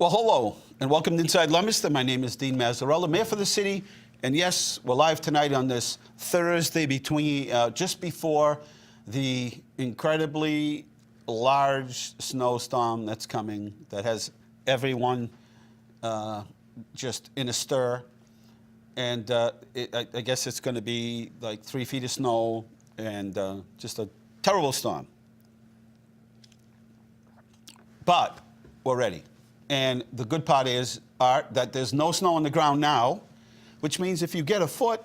Well, hello, and welcome to Inside Leominster. My name is Dean Mazzarella, Mayor for the city. And yes, we're live tonight on this Thursday just before the incredibly large snowstorm that's coming that has everyone just in a stir. And I guess it's going to be like 3 feet of snow and just a terrible storm. But we're ready. And the good part is that there's no snow on the ground now, which means if you get a foot,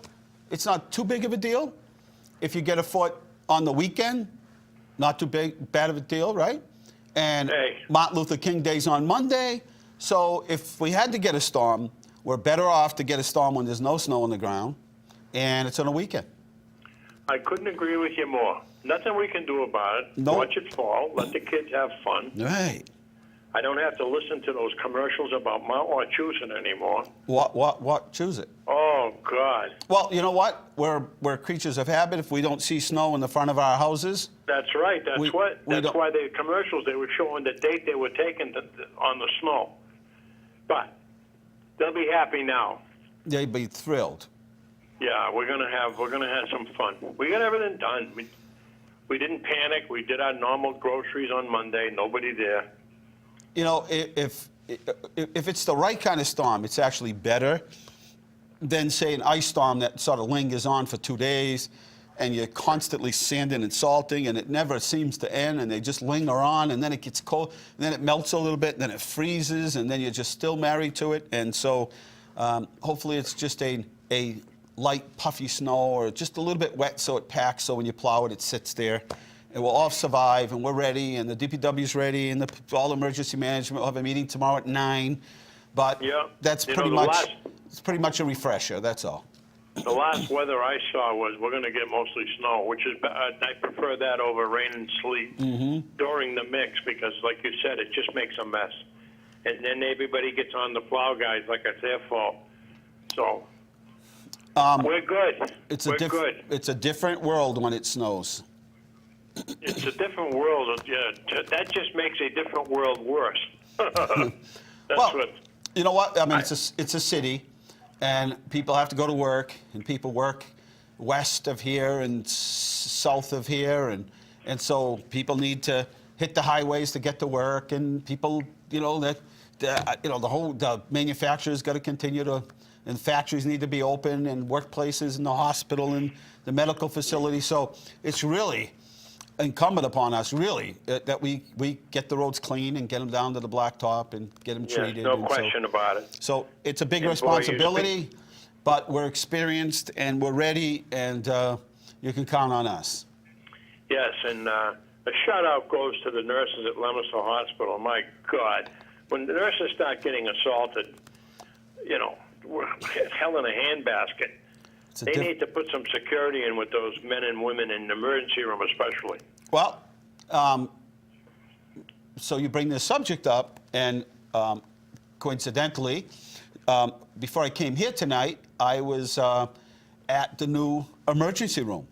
it's not too big of a deal. If you get a foot on the weekend, not too bad of a deal, right? And Martin Luther King Day's on Monday. So if we had to get a storm, we're better off to get a storm when there's no snow on the ground, and it's on a weekend. I couldn't agree with you more. Nothing we can do about it. Nope. Watch it fall. Let the kids have fun. Right. I don't have to listen to those commercials about Mount Wachusett anymore. What? Choose it. Oh, God. Well, you know what? We're creatures of habit. If we don't see snow in the front of our houses. That's right. That's why the commercials, they were showing the date they were taking on the snow. But they'll be happy now. They'd be thrilled. Yeah, we're gonna have some fun. We got everything done. We didn't panic. We did our normal groceries on Monday. Nobody there. You know, if it's the right kind of storm, it's actually better than, say, an ice storm that sort of lingers on for 2 days, and you're constantly sanding and salting, and it never seems to end, and they just linger on, and then it gets cold, and then it melts a little bit, and then it freezes, and then you're just still married to it. And so hopefully it's just a light, puffy snow, or just a little bit wet so it packs, so when you plow it, it sits there. And we'll all survive, and we're ready, and the DPW's ready, and all emergency management will have a meeting tomorrow at 9. But that's pretty much a refresher. That's all. The last weather I saw was we're going to get mostly snow, which is I prefer that over rain and sleet during the mix because, like you said, it just makes a mess, and then everybody gets on the plow guys like it's their fault. So we're good. Good. It's a different world when it snows. It's a different world. Yeah, that just makes a different world worse. You know what? I mean, it's a city, and people have to go to work, and people work west of here and south of here, and so people need to hit the highways to get to work, and people, the manufacturers got to continue to, and factories need to be open, and workplaces, and the hospital, and the medical facility. So it's really incumbent upon us, really, that we get the roads clean and get them down to the blacktop and get them treated. No question about it. So it's a big responsibility, but we're experienced and we're ready, and you can count on us. Yes, and a shout-out goes to the nurses at Leominster Hospital. My God, when the nurses start getting assaulted, we're hell in a handbasket. They need to put some security in with those men and women in the emergency room especially. Well, so you bring this subject up, and coincidentally, before I came here tonight, I was at the new emergency room,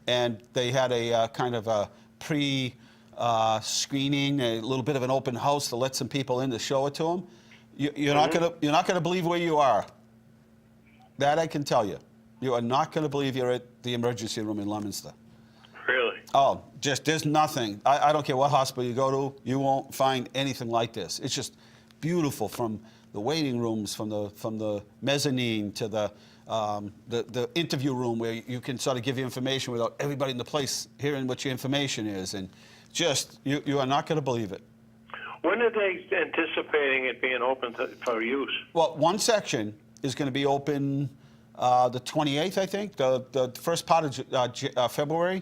and they had a kind of a pre-screening, a little bit of an open house to let some people in to show it to them. You're not gonna believe where you are. That I can tell you. You are not going to believe you're at the emergency room in Leominster. Really? Oh, there's nothing. I don't care what hospital you go to, you won't find anything like this. It's just beautiful, from the waiting rooms, from the mezzanine to the interview room where you can sort of give you information without everybody in the place hearing what your information is, and just you are not going to believe it. When are they anticipating it being open for use? Well, one section is going to be open the 28th, I think, the first part of February.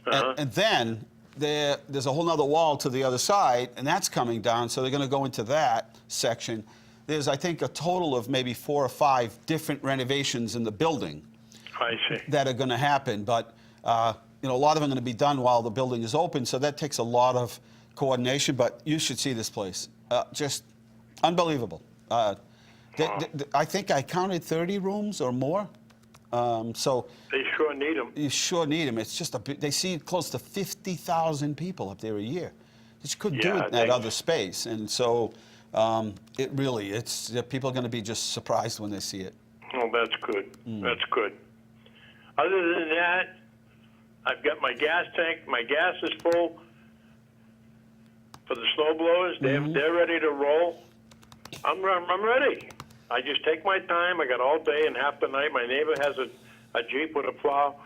And then there's a whole other wall to the other side, and that's coming down, so they're going to go into that. section. There's, I think, a total of maybe 4 or 5 different renovations in the building I see. that are going to happen. But you know, a lot of them are going to be done while the building is open, so that takes a lot of coordination. But you should see this place, just unbelievable. I think I counted 30 rooms or more. So They sure need them. you sure need them. It's just they see close to 50,000 people up there a year. They just couldn't do Yeah, it in that other space, and so it really, people are going to be just surprised when they see it. Oh, that's good. That's good. Other than that, I've got my gas tank. My gas is full for the snow blowers. They're ready to roll. I'm ready. I just take my time. I got all day and half the night. My neighbor has a Jeep with a plow.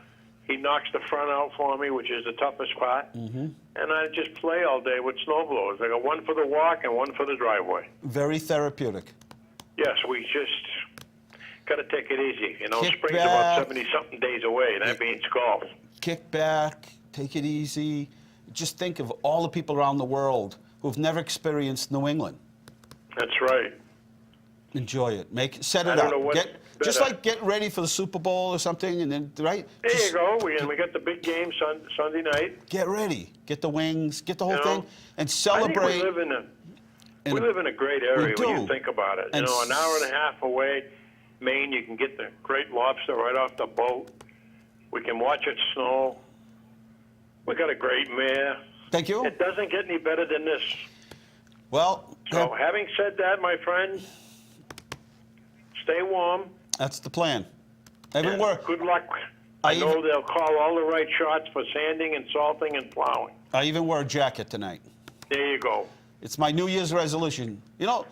He knocks the front out for me, which is the toughest part. And I just play all day with snow blowers. I got one for the walk and one for the driveway. Very therapeutic. Yes, we just got to take it easy. You know, Kick spring's back. about 70-something days away, and that means golf. Kick back, take it easy. Just think of all the people around the world who've never experienced New England. That's right. Enjoy it. Set it I don't up. know what's Just better. like get ready for the Super Bowl or something, and then There you go. We got the big game Sunday night. Get ready. Get the wings. Get the whole You know, thing, and celebrate. I think we live in a great area when you do. think about it. And You know, an hour and a half away, Maine, you can get the great lobster right off the boat. We can watch it snow. We got a great mare. Thank you. It doesn't get any better than this. Well, So, having said that, my friend, stay warm. that's the plan. and Everywhere. Good luck. I I know even- they'll call all the right shots for sanding and salting and plowing. I even wear a jacket tonight. There you go. It's my New Year's resolution. You know,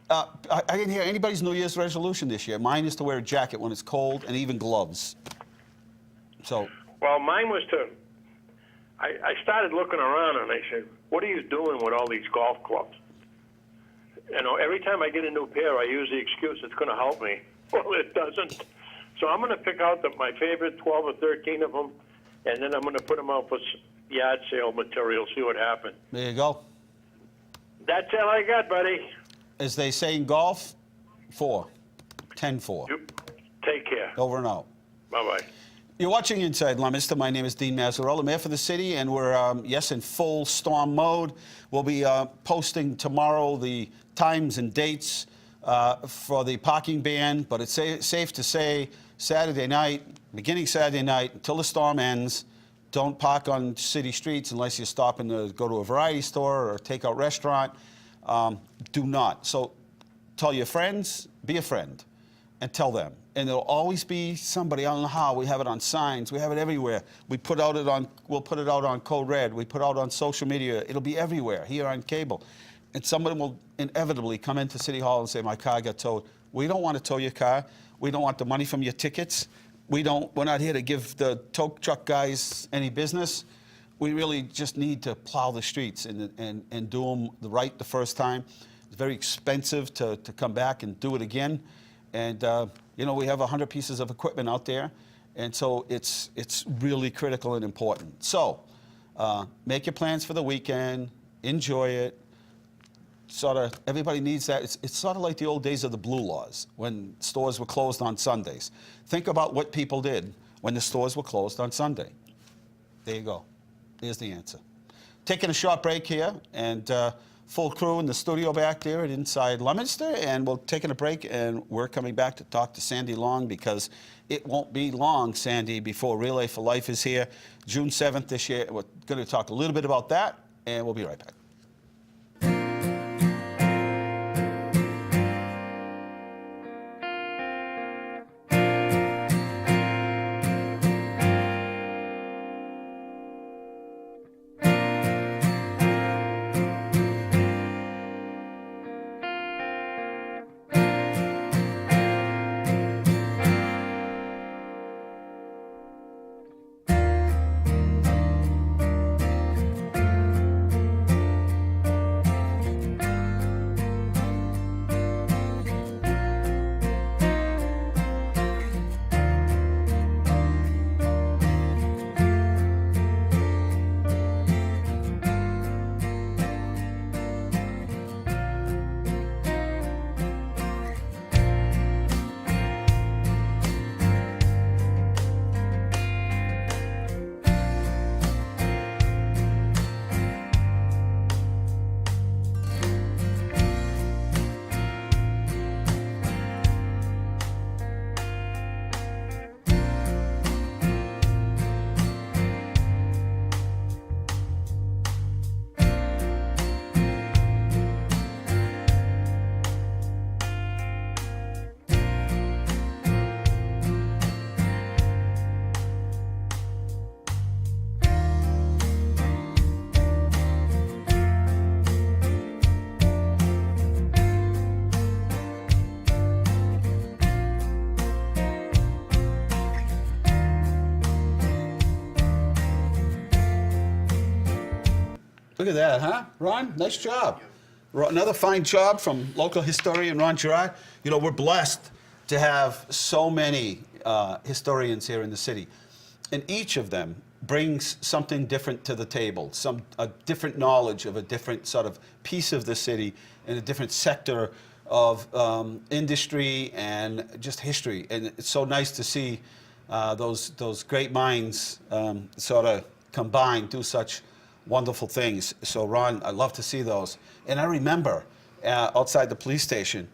I didn't hear anybody's New Year's resolution this year. Mine is to wear a jacket when it's cold and even gloves. So, Well, mine was to. I started looking around and I said, "What are you doing with all these golf clubs?" You know, every time I get a new pair, I use the excuse it's going to help me. Well, it doesn't. So I'm going to pick out my favorite 12 or 13 of them, and then I'm going to put them out for yard sale material. See what happens. there you go. That's all I got, buddy. As they say in golf, 4. 10-4. You take care. Over and out. Bye bye. You're watching Inside Leominster. My name is Dean Mazzarella, Mayor for the city, and we're, yes, in full storm mode. We'll be posting tomorrow the times and dates for the parking ban, but it's safe to say Saturday night, beginning Saturday night, until the storm ends, don't park on city streets unless you're stopping to go to a variety store or a takeout restaurant. Do not. So tell your friends, be a friend, and tell them. And there'll always be somebody, I don't know how, we have it on signs, we have it everywhere. We'll put it out on Code Red, we put it out on social media, it'll be everywhere, here on cable. And somebody will inevitably come into City Hall and say, my car got towed. We don't want to tow your car. We don't want the money from your tickets. We're not here to give the tow truck guys any business. We really just need to plow the streets and do them right the first time. It's very expensive to come back and do it again. And, you know, we have 100 pieces of equipment out there, and so it's really critical and important. So make your plans for the weekend, enjoy it. Sort of, everybody needs that. It's sort of like the old days of the blue laws, when stores were closed on Sundays. Think about what people did when the stores were closed on Sunday. There you go. There's the answer. Taking a short break here, and full crew in the studio back there at Inside Leominster, and we're taking a break, and we're coming back to talk to Sandy Long, because it won't be long, Sandy, before Relay for Life is here, June 7th this year. We're going to talk a little bit about that, and we'll be right back. Look at that, huh? Ron, nice job. Another fine job from local historian Ron Gerard. You know, we're blessed to have so many historians here in the city. And each of them brings something different to the table, a different knowledge of a different sort of piece of the city and a different sector of industry and just history. And it's so nice to see those great minds sort of combine, do such wonderful things. So Ron, I love to see those. And I remember outside the police station,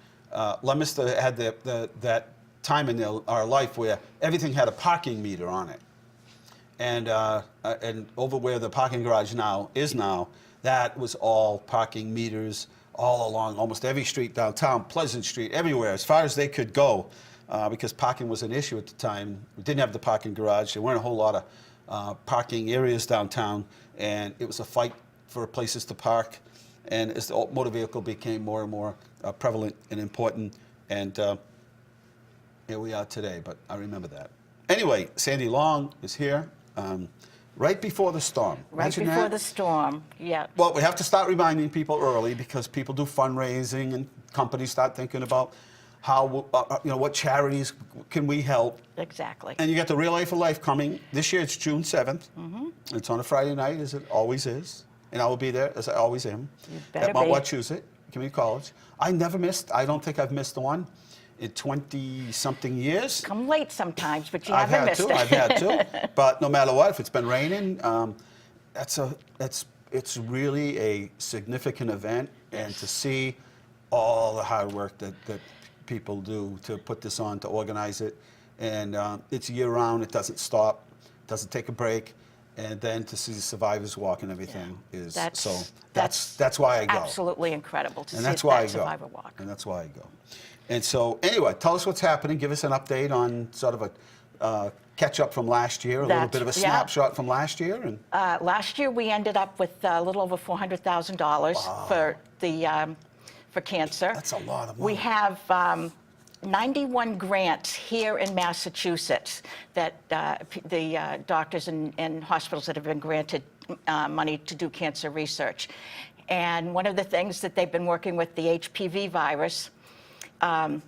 Leominster had that time in our life where everything had a parking meter on it. And over where the parking garage now is, that was all parking meters all along almost every street downtown, Pleasant Street, everywhere, as far as they could go, because parking was an issue at the time. We didn't have the parking garage. There weren't a whole lot of parking areas downtown, and it was a fight for places to park. And as the motor vehicle became more and more prevalent and important, and here we are today, but I remember that. Anyway, Sandy Long is here. Right before the storm. Right Imagine before that. the storm, yeah. Well, we have to start reminding people early because people do fundraising and companies start thinking about how, what charities can we help. Exactly. And you got the Real A for Life coming. This year it's June 7th. Mm-hmm. It's on a Friday night, as it always is. And I will be there, as I always am, You better at Mount be. Wachusett Community College. I don't think I've missed one in 20-something years. Come late sometimes, but you I've haven't had missed to. it. I've had to. But no matter what, if it's been raining, it's really a significant event, and to see all the hard work that people do to put this on, to organize it, and it's year round. It doesn't stop, doesn't take a break, and then to see the survivors walk and everything is that's why I go. Absolutely incredible to And see that's why I that go. survivor walk. And that's why I go. And so, anyway, tell us what's happening. Give us an update on sort of a catch up from last year, a little bit of a snapshot from last year. And Last year we ended up with a little over $400,000 for cancer. That's a lot of money. We have 91 grants here in Massachusetts that the doctors and hospitals that have been granted money to do cancer research. And one of the things that they've been working with, the HPV virus, can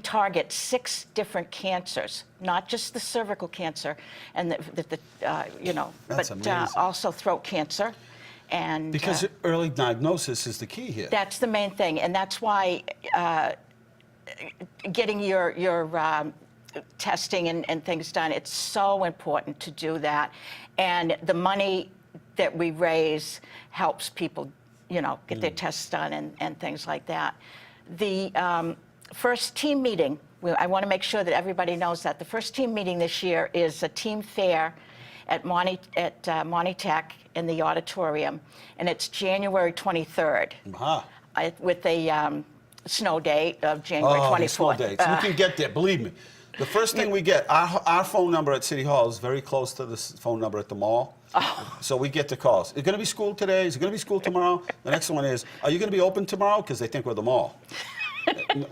target 6 different cancers, not just the cervical cancer, and That's but amazing. also throat cancer. And because early diagnosis is the key here. that's the main thing, and that's why getting your testing and things done, it's so important to do that. And the money that we raise helps people, get their tests done and things like that. The first team meeting, I want to make sure that everybody knows that the first team meeting this year is a team fair at Monty Tech in the auditorium, and it's January 23rd with a snow date of January 24th. The snow dates. We can get there, believe me. The first thing we get, our phone number at City Hall is very close to the phone number at the mall. Oh. So we get the calls. Is it going to be school today? Is it going to be school tomorrow? The next one is, are you going to be open tomorrow? Because they think we're the mall.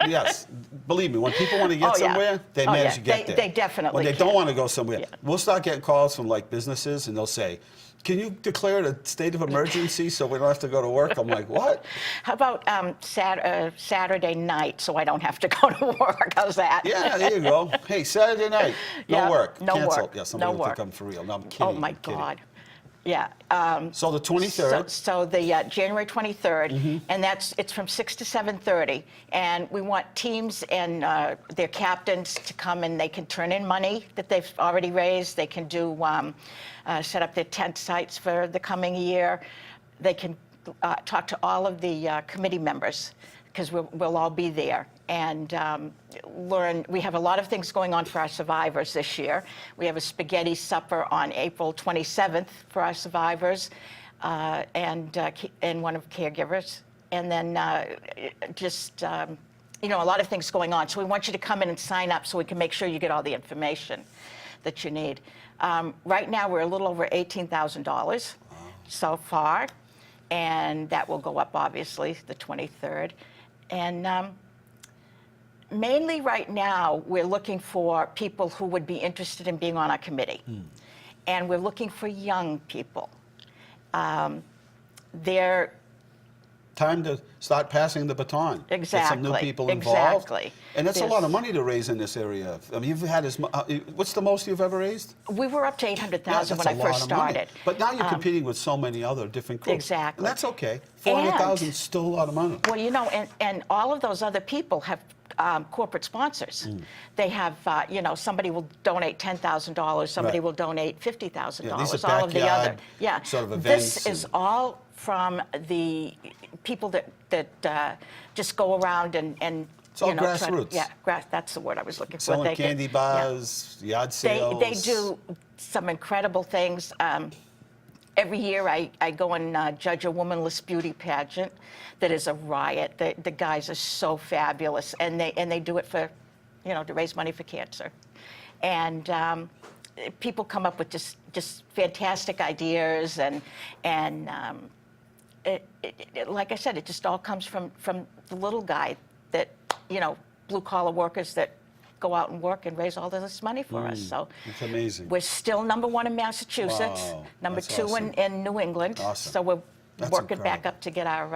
Yes, believe me, when people want to get somewhere, they manage to get there. They definitely When they can. don't want to go somewhere, we'll start getting calls from like businesses, and they'll say, can you declare it a state of emergency so we don't have to go to work? I'm like, what? How about Saturday night so I don't have to go to work? How's that? Yeah, there you go. Hey, Saturday night, no work. No Cancel. work. Yeah, somebody No will work. think I'm for real. No, I'm kidding. Oh, my I'm kidding. God. Yeah. So the 23rd. So the January 23rd, and it's from 6 to 7:30, and we want teams and their captains to come, and they can turn in money that they've already raised. They can do set up their tent sites for the coming year. They can talk to all of the committee members, because we'll all be there, and learn. We have a lot of things going on for our survivors this year. We have a spaghetti supper on April 27th for our survivors, and one of caregivers, and then a lot of things going on. So we want you to come in and sign up so we can make sure you get all the information that you need. Right now we're a little over $18,000 so far, and that will go up obviously the 23rd. And mainly right now, we're looking for people who would be interested in being on our committee. And we're looking for young people. they're Time to start passing the baton. Get some new Exactly, people involved. exactly. And that's a lot There's- of money to raise in this area. I mean, you've had what's the most you've ever raised? we were up to 800,000 when I that's a lot first of money. started. But now you're competing with so many other different groups. Exactly. And that's okay. 400,000 And- is still a lot of money. Well, you know, and all of those other people have corporate sponsors. They have, you know, somebody will donate $10,000, somebody Right. will donate $50,000. Yeah, these are all of the other, backyard sort of events This is and- all from the people that just go around and It's all you know, try to- grassroots. yeah, that's the word I was looking for. Selling They can- candy yeah. bars, yard sales. They do some incredible things. Every year I go and judge a womanless beauty pageant that is a riot. The guys are so fabulous, and they do it for, you know, to raise money for cancer. And people come up with just fantastic ideas, and like I said, it just all comes from the little guy that, you know, blue collar workers that go out and work and raise all this money for us. So It's amazing. we're still #1 in Massachusetts, Wow, number that's 2 awesome. in New England. Awesome. So we're That's working back incredible. up to get our.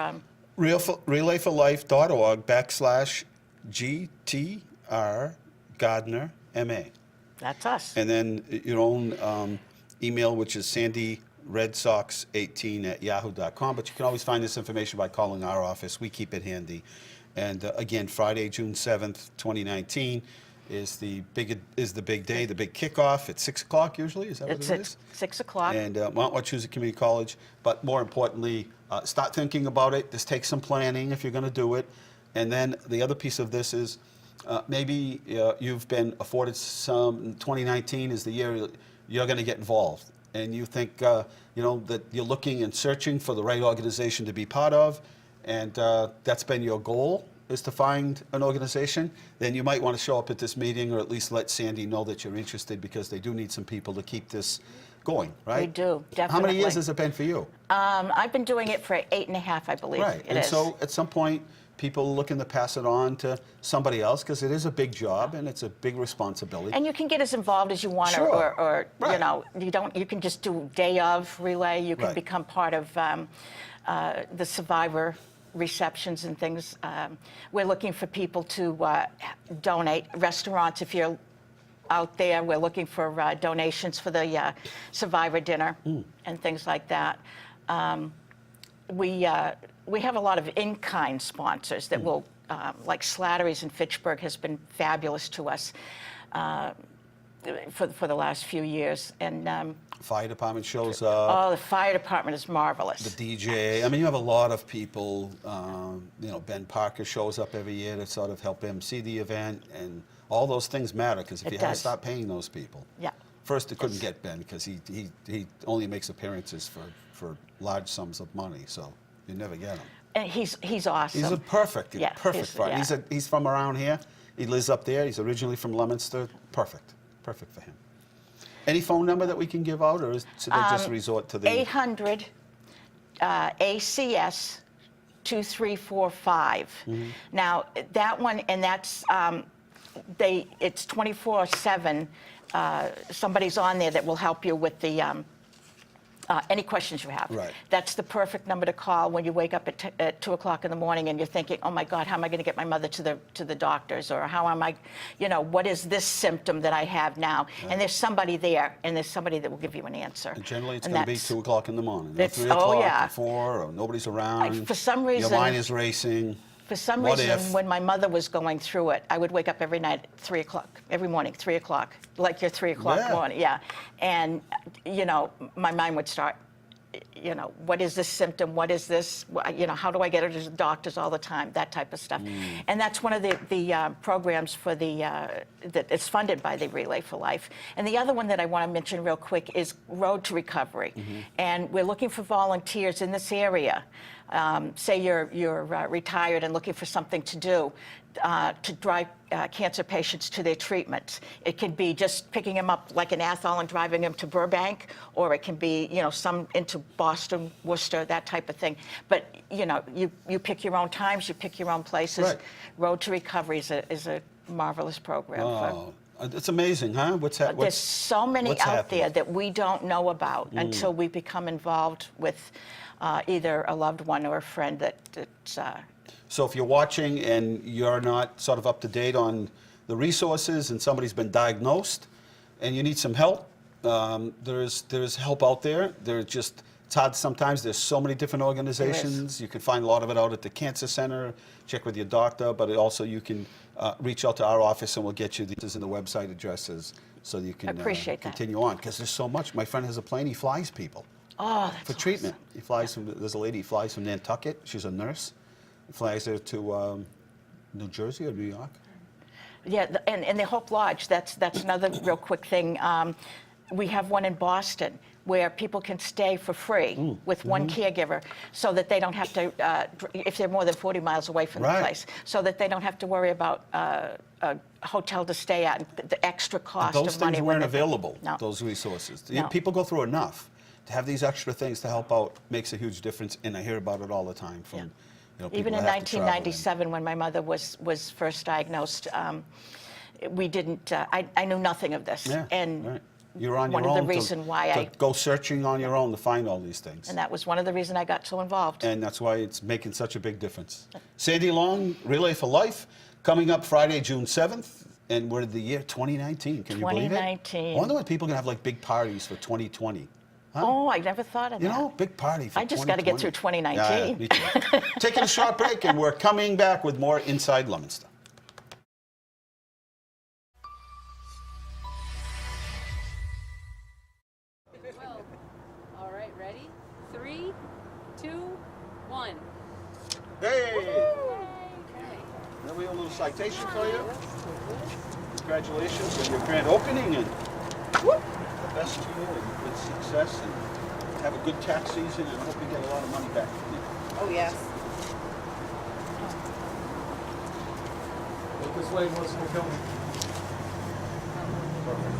relayforlife.org/GTR Gardner MA. That's us. And then your own email, which is sandyredsox18@yahoo.com. But you can always find this information by calling our office. We keep it handy. And again, Friday, June 7th, 2019 is the big day, the big kickoff at 6 o'clock usually. Is that It's what it at is? 6 o'clock. And Mount Wachusett Community College. But more importantly, start thinking about it. This takes some planning if you're going to do it. And then the other piece of this is maybe you've been afforded some. 2019 is the year you're going to get involved, and you think you know that you're looking and searching for the right organization to be part of, and that's been your goal, is to find an organization. Then you might want to show up at this meeting, or at least let Sandy know that you're interested, because they do need some people to keep this going, right? We do, How many definitely. years has it been for you? I've been doing it for 8.5, I believe. Right, It and is. so at some point, people are looking to pass it on to somebody else, because it is a big job and it's a big responsibility. And you can get as involved as you want, Sure. or you Right. know, you can just do day of relay. You can Right. become part of the survivor receptions and things. We're looking for people to donate. Restaurants, if you're out there, we're looking for donations for the survivor dinner and things like that. We have a lot of in-kind sponsors that will, like Slattery's in Fitchburg has been fabulous to us for the last few years. And Fire department shows up, oh, the fire department is marvelous. the DJ. I mean, you have a lot of people. You know, Ben Parker shows up every year to sort of help MC the event, and all those things matter, because if It you had to does. start paying those people. Yeah. First, they couldn't get Ben because he only makes appearances for large sums of money, so you never get him. And he's awesome. He's a perfect Yeah, for it. yeah. He's from around here. He lives up there. He's originally from Leominster. Perfect for him. Any phone number that we can give out, or should they just resort to the 800 ACS 2345. Now that one, and that's it's 24/7. Somebody's on there that will help you with the any questions you have. Right. That's the perfect number to call when you wake up at 2 o'clock in the morning and you're thinking, oh my God, how am I going to get my mother to the doctors? Or how am I, you know, what is this symptom that I have now? Right. And there's somebody there, and there's somebody that will give you an answer. And generally, it's And going to be that's- 2 o'clock in the morning, or It's- 3 oh, o'clock, yeah. or 4, or nobody's around. For some reason- your mind is racing. For some What reason, if? when my mother was going through it, I would wake up every night at 3 o'clock, every morning, 3 o'clock, like your 3 o'clock Yeah. morning, yeah. And, you know, my mind would start, you know, what is this symptom? What is this? You know, how do I get her to the doctors all the time? That type of stuff. And that's one of the programs for that it's funded by the Relay for Life. And the other one that I want to mention real quick is Road to Recovery. And we're looking for volunteers in this area. Say you're retired and looking for something to do, to drive cancer patients to their treatments. It can be just picking them up like an Athol and driving them to Burbank, or it can be, you know, some into Boston, Worcester, that type of thing. But, you know, you pick your own times, you pick your own places. Right. Road to Recovery is a marvelous program. Oh, It's amazing, huh? There's so many what's out happening? there that we don't know about until we become involved with either a loved one or a friend that's So if you're watching and you're not sort of up to date on the resources and somebody's been diagnosed and you need some help, there's help out there. It's hard sometimes. There's so many different organizations. You can find a lot of it out at the Cancer Center. Check with your doctor, but also you can reach out to our office and we'll get you these and the website addresses so you can Appreciate that. continue on, because there's so much. My friend has a plane. He flies people oh, that's for treatment. He flies there's a lady who flies from Nantucket. She's a nurse. He flies her to New Jersey or New York. Yeah, and the Hope Lodge, that's another real quick thing. We have one in Boston where people can stay for free with one caregiver so that they don't have to, if they're more than 40 miles away from the place, so that they don't have to worry about a hotel to stay at, and the extra cost Those of money. things weren't available, No. those resources. No. People go through enough. To have these extra things to help out makes a huge difference, and I hear about it all the time from people Even in that have to travel 1997, when my mother was first diagnosed, we didn't. I knew nothing of this, Yeah, and right. You're on one your of own the reasons why to go searching on your own to find all these things. and that was one of the reasons I got so involved. And that's why it's making such a big difference. Sandy Long, Relay for Life, coming up Friday, June 7th, and we're in the year 2019. Can you believe it? 2019. I wonder when people are going to have like big parties for 2020. Huh? Oh, I never thought of You that. know, big party for I just got to get through 2019. Yeah, me too. Taking a short break, and we're coming back with more Inside Leominster. All right, ready? 3, 2, 1. Hey! Okay. Then we have a little citation for you. Congratulations on your grand opening, and the best to you, and good success, and have a good tax season, and I hope you get a lot of money back. Oh, yes. This way, most of them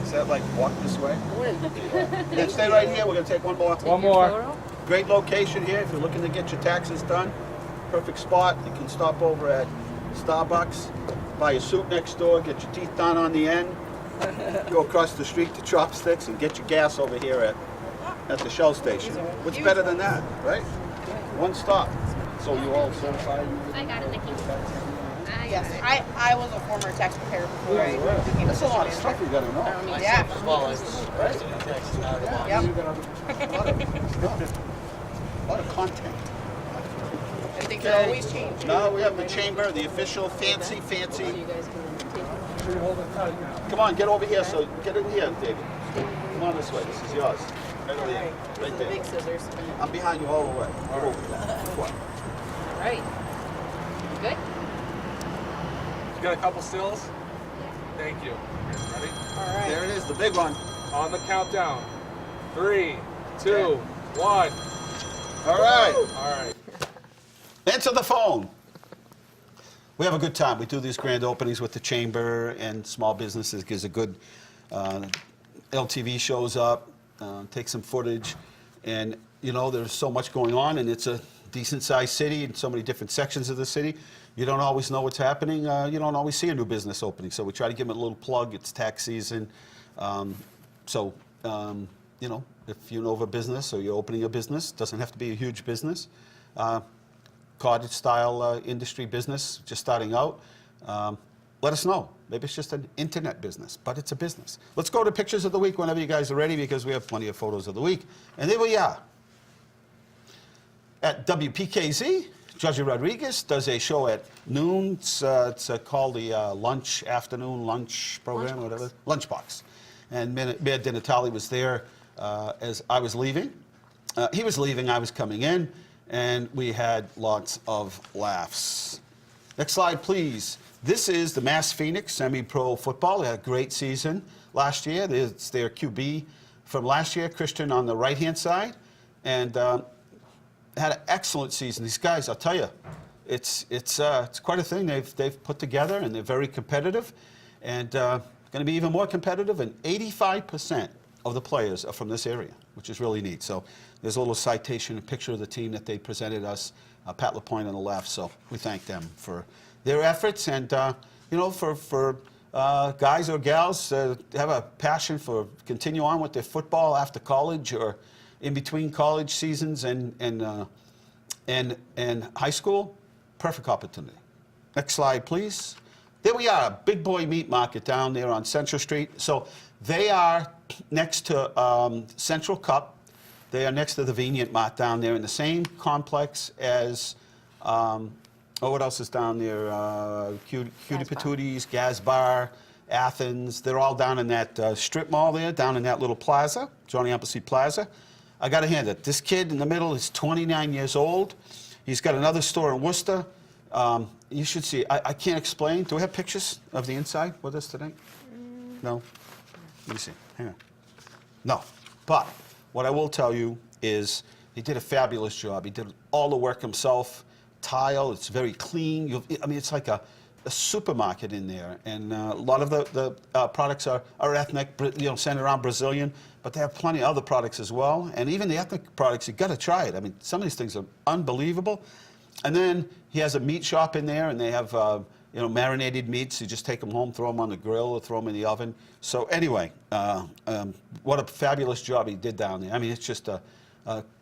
Is that like walk this way? Then stay right here. We're going to take one more. One more. Great location here if you're looking to get your taxes done. Perfect spot. You can stop over at Starbucks, buy a soup next door, get your teeth done on the end, go across the street to Chopsticks and get your gas over here at the Shell station. What's better than that, right? One stop. So you all certified? I got it, Nikki. Yes, I was a former tax preparer before I became a That's a lot of social stuff you got to know. manager. Yeah. Yep. A lot of content. And things are always changing. Now we have the chamber, the official fancy. Come on, get over here. So get in here, David. Come on this way. This is yours. Right over here. Right there. Big scissors. I'm behind you all the way. Get over here. All right. Good? You got a couple stills? Thank you. Ready? All right. There it is, the big one. On the countdown. 3, 2, 1. All right. All right. Answer the phone. We have a good time. We do these grand openings with the chamber and small businesses. Gives a good LTV shows up, take some footage, and you know there's so much going on, and it's a decent-sized city in so many different sections of the city. You don't always know what's happening. You don't always see a new business opening, so we try to give them a little plug. It's tax season, you know, if you know of a business or you're opening a business, doesn't have to be a huge business. Cottage-style industry business, just starting out, let us know. Maybe it's just an internet business, but it's a business. Let's go to pictures of the week whenever you guys are ready, because we have plenty of photos of the week. And there we are. At WPKZ, Judge Rodriguez does a show at noon. It's called the afternoon lunch program, or whatever. Lunchbox. And Mayor DiNatale was there as I was leaving. He was leaving, I was coming in. And we had lots of laughs. Next slide, please. This is the Mass Phoenix semi-pro football. They had a great season last year. It's their QB from last year, Christian on the right-hand side, and had an excellent season. These guys, I'll tell you, it's quite a thing they've put together, and they're very competitive, and going to be even more competitive. And 85% of the players are from this area, which is really neat. So there's a little citation, a picture of the team that they presented us, Pat LaPointe on the left. So we thank them for their efforts, and you know, for guys or gals have a passion for continue on with their football after college or in between college seasons and high school, perfect opportunity. Next slide, please. There we are, Big Boy Meat Market down there on Central Street. So they are next to Central Cup. They are next to the Venient Mart down there in the same complex as, what else is down there? Cutie Patooties, Gaz Bar, Athens. They're all down in that strip mall there, down in that little plaza, Johnny Appleseed Plaza. I got to hand it. This kid in the middle is 29 years old. He's got another store in Worcester. You should see. I can't explain. Do we have pictures of the inside with us today? No? Let me see. Hang on. No. But what I will tell you is he did a fabulous job. He did all the work himself. Tile, it's very clean. I mean, it's like a supermarket in there. And a lot of the products are ethnic, centered around Brazilian, but they have plenty of other products as well. And even the ethnic products, you got to try it. I mean, some of these things are unbelievable. And then he has a meat shop in there, and they have marinated meats. You just take them home, throw them on the grill, or throw them in the oven. So anyway, what a fabulous job he did down there. I mean, it's just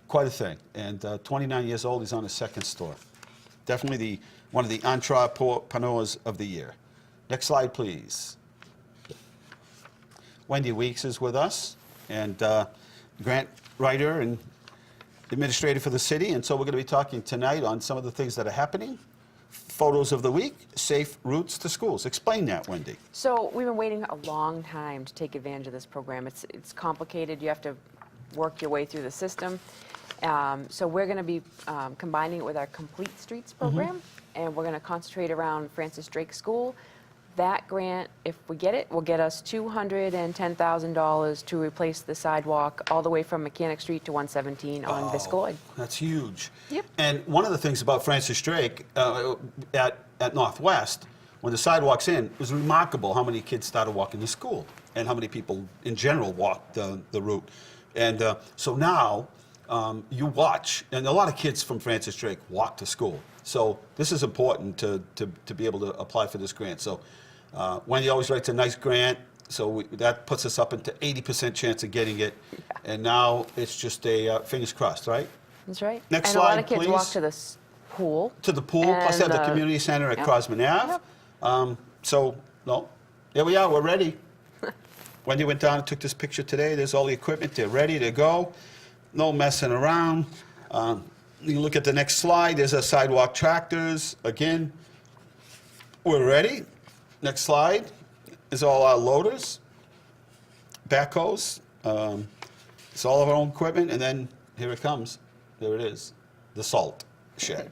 quite a thing. And 29 years old, he's on his second store. Definitely one of the entrepreneurs of the year. Next slide, please. Wendy Weeks is with us, and grant writer and administrator for the city. And so we're going to be talking tonight on some of the things that are happening. Photos of the week, safe routes to schools. Explain that, Wendy. So we've been waiting a long time to take advantage of this program. It's complicated. You have to work your way through the system. So we're going to be combining it with our Complete Streets program, and we're going to concentrate around Francis Drake School. That grant, if we get it, will get us $210,000 to replace the sidewalk all the way from Mechanic Street to 117 on Viscoid. That's huge. Yep. And one of the things about Francis Drake at Northwest, when the sidewalk's in, it was remarkable how many kids started walking to school and how many people in general walked the route. And so now you watch, and a lot of kids from Francis Drake walk to school. So this is important to be able to apply for this grant. So Wendy always writes a nice grant, so that puts us up into 80% chance of getting it. Yeah. And now it's just a fingers crossed, right? That's right. Next and slide, a lot of kids please. walk to the pool. To the pool, plus they have the community center at Crosman Ave. Yep. There we are, we're ready. Wendy went down and took this picture today. There's all the equipment, they're ready to go. No messing around. You look at the next slide, there's our sidewalk tractors. Again, we're ready. Next slide is all our loaders, backhoes. It's all of our own equipment, and then here it comes. There it is, the salt shed.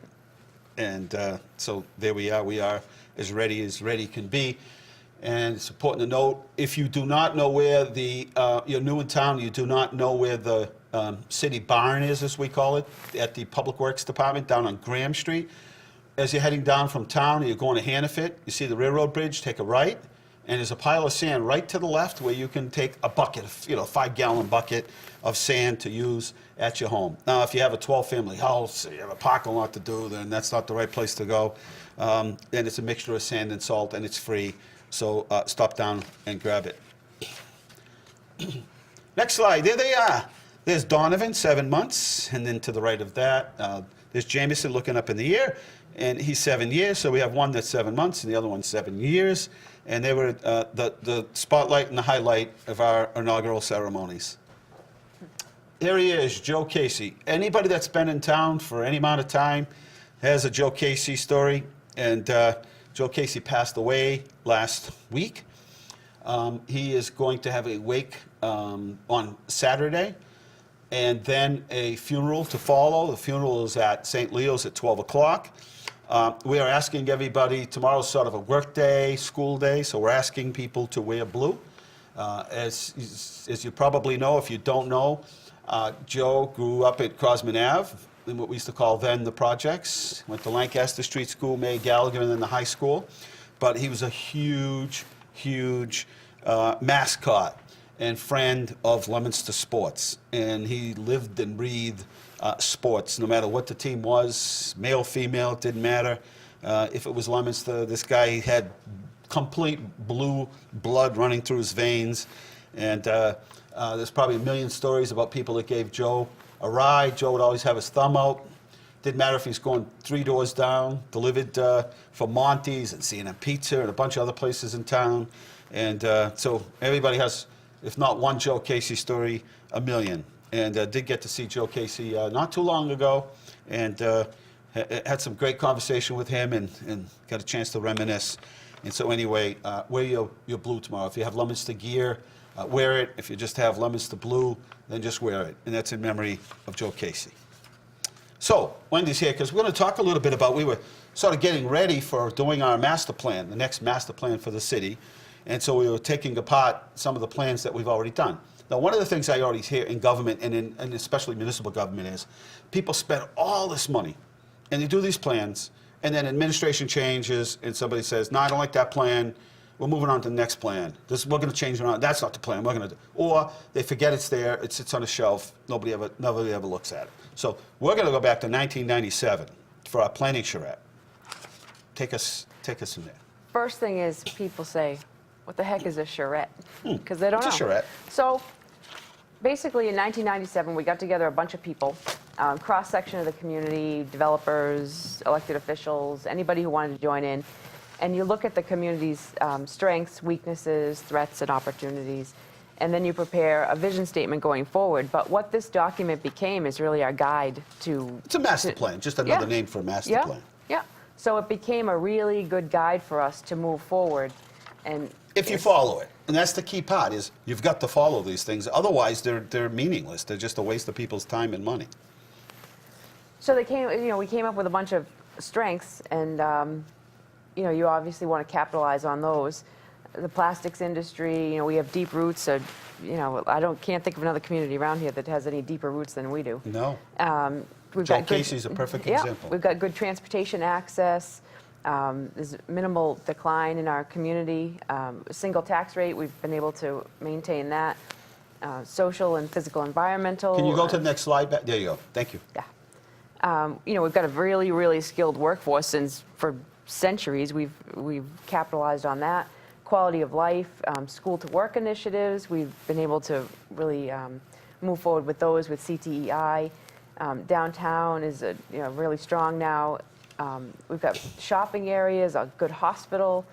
And so there we are as ready can be. And it's important to note, if you do not know where you're new in town, you do not know where the city barn is, as we call it, at the Public Works Department down on Graham Street. As you're heading down from town and you're going to Hannaford, you see the railroad bridge, take a right, and there's a pile of sand right to the left where you can take a bucket, a 5-gallon bucket of sand to use at your home. Now, if you have a 12-family house, you have a parking lot to do, then that's not the right place to go. And it's a mixture of sand and salt, and it's free. So stop down and grab it. Next slide, there they are. There's Donovan, 7 months, and then to the right of that, there's Jameson looking up in the air, and he's 7 years, so we have one that's 7 months and the other one's 7 years, and they were the spotlight and the highlight of our inaugural ceremonies. Here he is, Joe Casey. Anybody that's been in town for any amount of time has a Joe Casey story, and Joe Casey passed away last week. He is going to have a wake on Saturday, and then a funeral to follow. The funeral is at St. Leo's at 12 o'clock. We are asking everybody, tomorrow's sort of a work day, school day, so we're asking people to wear blue. As you probably know, if you don't know, Joe grew up at Crosman Ave, in what we used to call then the projects. Went to Lancaster Street School, May Gallagher, and then the high school. But he was a huge mascot and friend of Leominster sports. And he lived and breathed sports, no matter what the team was, male, female, it didn't matter. If it was Leominster, this guy had complete blue blood running through his veins. And there's probably a million stories about people that gave Joe a ride. Joe would always have his thumb out. Didn't matter if he's going 3 doors down, delivered for Monty's and C&M Pizza and a bunch of other places in town. And so everybody has, if not one Joe Casey story, a million. And did get to see Joe Casey not too long ago, and had some great conversation with him and got a chance to reminisce. And so anyway, wear your blue tomorrow. If you have Leominster gear, wear it. If you just have Leominster blue, then just wear it. And that's in memory of Joe Casey. So Wendy's here because we're going to talk a little bit about, we were sort of getting ready for doing our master plan, the next master plan for the city. And so we were taking apart some of the plans that we've already done. Now, one of the things I already hear in government and especially municipal government is people spend all this money and they do these plans, and then administration changes and somebody says, no, I don't like that plan. We're moving on to the next plan. We're going to change it around. That's not the plan. We're going to do. Or they forget it's there. It sits on a shelf. Nobody ever looks at it. So we're going to go back to 1997 for our planning charrette. Take us in there. First thing is people say, what the heck is a charrette? Because they don't know. It's a charrette. So basically in 1997, we got together a bunch of people, cross-section of the community, developers, elected officials, anybody who wanted to join in. And you look at the community's strengths, weaknesses, threats, and opportunities, and then you prepare a vision statement going forward. But what this document became is really our guide to... It's a master plan, just another name for a master plan. Yeah. So it became a really good guide for us to move forward. And if you follow it. And that's the key part, is you've got to follow these things. Otherwise, they're meaningless. They're just a waste of people's time and money. So we came up with a bunch of strengths, and you obviously want to capitalize on those. The plastics industry, we have deep roots. So, can't think of another community around here that has any deeper roots than we do. No. We've Joe got good, Casey's a perfect example. We've got good transportation access. There's minimal decline in our community. Single tax rate, we've been able to maintain that. Social and physical environmental. Can you go to the next slide? There you go. Thank you. Yeah. We've got a really, really skilled workforce, and for centuries we've capitalized on that. Quality of life, school to work initiatives, we've been able to really move forward with those with CTEI. Downtown is really strong now. We've got shopping areas, a good hospital.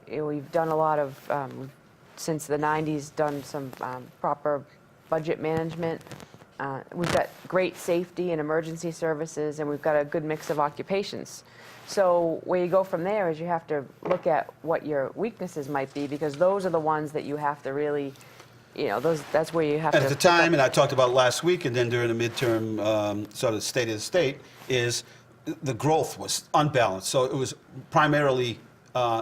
We've done a lot of, since the 90s, done some proper budget management. We've got great safety and emergency services, and we've got a good mix of occupations. So where you go from there is you have to look at what your weaknesses might be, because those are the ones that you have to really, that's where you have to... At the time, and I talked about last week, and then during the midterm sort of state of the state, is the growth was unbalanced. So it was primarily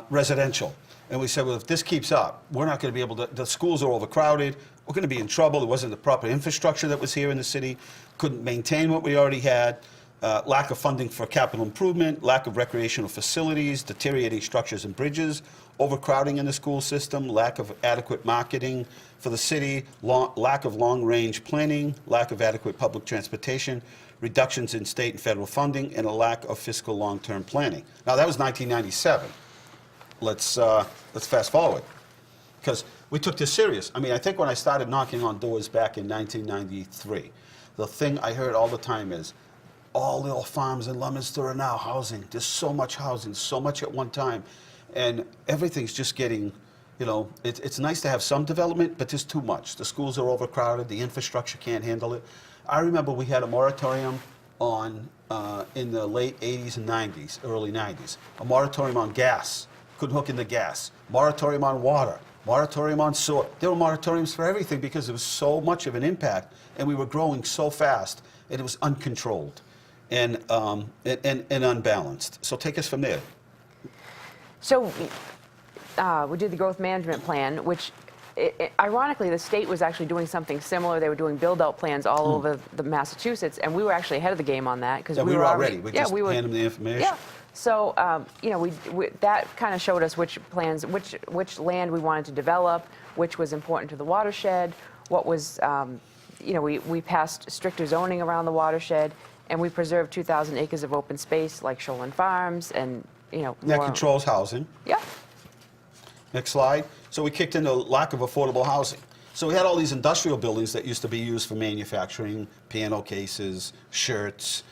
residential. And we said, well, if this keeps up, we're not going to be able to, the schools are overcrowded, we're going to be in trouble. There wasn't the proper infrastructure that was here in the city, couldn't maintain what we already had, lack of funding for capital improvement, lack of recreational facilities, deteriorating structures and bridges, overcrowding in the school system, lack of adequate marketing for the city, lack of long-range planning, lack of adequate public transportation, reductions in state and federal funding, and a lack of fiscal long-term planning. Now, that was 1997. Let's fast forward, because we took this serious. I mean, I think when I started knocking on doors back in 1993, the thing I heard all the time is, all little farms in Leominster are now housing. There's so much housing, so much at one time. And everything's just getting, it's nice to have some development, but there's too much. The schools are overcrowded, the infrastructure can't handle it. I remember we had a moratorium on, in the late 80s and 90s, early 90s, a moratorium on gas. Couldn't hook into gas. Moratorium on water. Moratorium on sewer. There were moratoriums for everything because there was so much of an impact, and we were growing so fast, and it was uncontrolled and unbalanced. So take us from there. So we did the growth management plan, which ironically the state was actually doing something similar. They were doing build-out plans all over the Massachusetts, and we were actually ahead of the game on that because we were already. We just handed them the information. Yeah. So that kind of showed us which plans, which land we wanted to develop, which was important to the watershed, what was, we passed stricter zoning around the watershed, and we preserved 2,000 acres of open space like Shoreland Farms, and That controls housing. Yeah. Next slide. So we kicked into lack of affordable housing. So we had all these industrial buildings that used to be used for manufacturing, piano cases, shirts,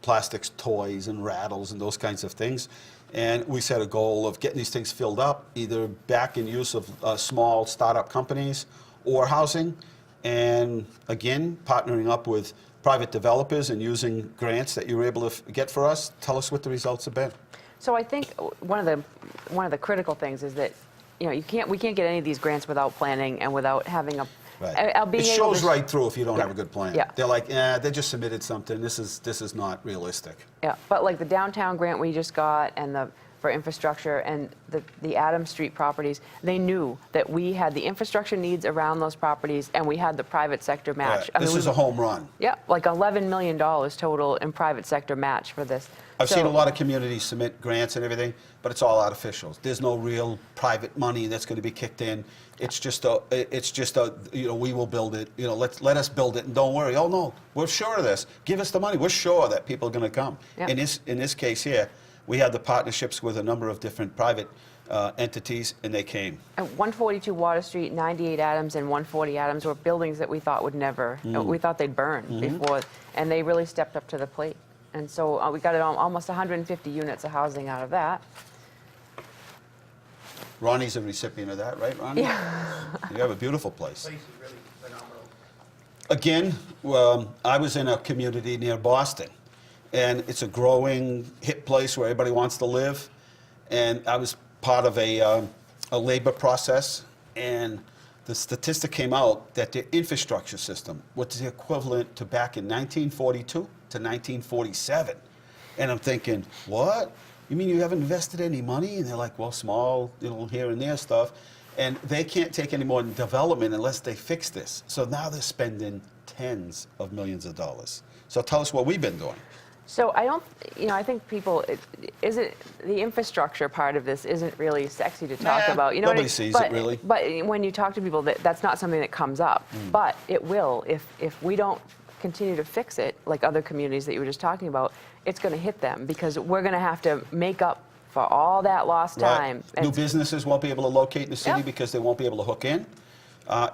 plastics, toys, and rattles, and those kinds of things. And we set a goal of getting these things filled up, either back in use of small startup companies or housing, and again, partnering up with private developers and using grants that you were able to get for us. Tell us what the results have been. So I think one of the critical things is that we can't get any of these grants without planning and without having a. Right. Being It able shows to, right through if you don't have a good plan. Yeah. They're like, they just submitted something. This is not realistic. Yeah, but like the downtown grant we just got and for infrastructure and the Adams Street properties, they knew that we had the infrastructure needs around those properties and we had the private sector match. Right. This is a home run. Yeah, like $11 million total in private sector match for this. I've seen a lot of communities submit grants and everything, but it's all artificial. There's no real private money that's going to be kicked in. It's just a, we will build it. Let us build it, and don't worry. Oh no, we're sure of this. Give us the money. We're sure that people are going to come. Yeah. In this case here, we had the partnerships with a number of different private entities, and they came. At 142 Water Street, 98 Adams, and 140 Adams were buildings that we thought would never, we thought they'd burn before, and they really stepped up to the plate. And so we got almost 150 units of housing out of that. Ronnie's a recipient of that, right, Ronnie? Yeah. You have a beautiful place. Place is really phenomenal. Again, I was in a community near Boston, and it's a growing, hip place where everybody wants to live. And I was part of a labor process, and the statistic came out that the infrastructure system was the equivalent to back in 1942 to 1947. And I'm thinking, what? You mean you haven't invested any money? And they're like, well, small, here and there stuff. And they can't take any more development unless they fix this. So now they're spending tens of millions of dollars. So tell us what we've been doing. So I think people, the infrastructure part of this isn't really sexy to talk about. You know nobody what sees but, it really. But when you talk to people, that's not something that comes up. But it will if we don't continue to fix it, like other communities that you were just talking about, it's going to hit them because we're going to have to make up for all that lost time. Right. New businesses won't be able to locate in the city Yep. because they won't be able to hook in.